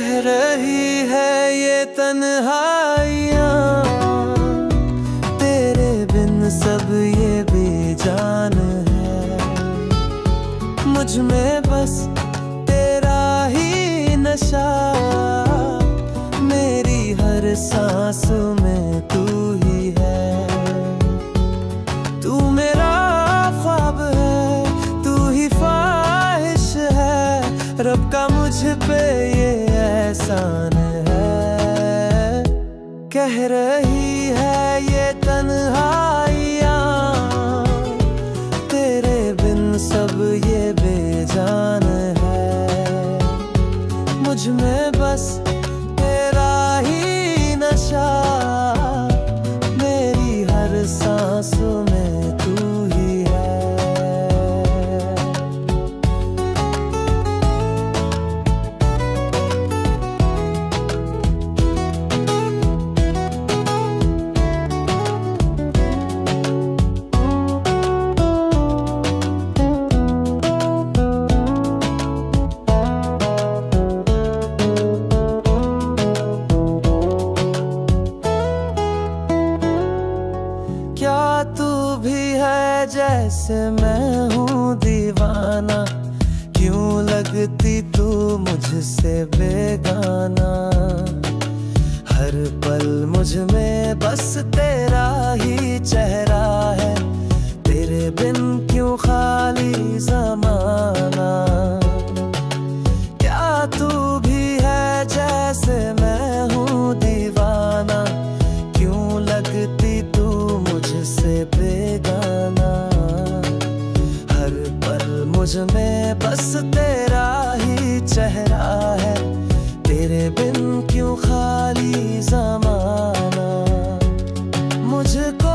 कह रही है ये तन्हाइयाँ, तेरे बिन सब ये बेजान है। मुझ में बस तेरा ही नशा, मेरी हर सांस में तू ही है। तू मेरा ख्वाब है, तू ही ख्वाहिश है, रब का मुझ पे ये एहसान है। कह रही है ये तन्हाइयाँ, तेरे बिन सब ये बेजान है। मुझ में बस तेरा ही नशा, मेरी हर सांस में तू ही है। क्या तू भी है जैसे मैं हूँ दीवाना, क्यों लगती तू मुझसे बेगाना। हर पल मुझ में बस तेरा ही चेहरा है, तेरे बिन क्यों खाली ज़माना। क्या तू भी है जैसे मैं हूँ दीवाना, क्यों लगती तू मुझसे बेगाना। हर पल मुझ में बस तेरा ही चेहरा है, तेरे बिन क्यों खाली ज़माना। मुझको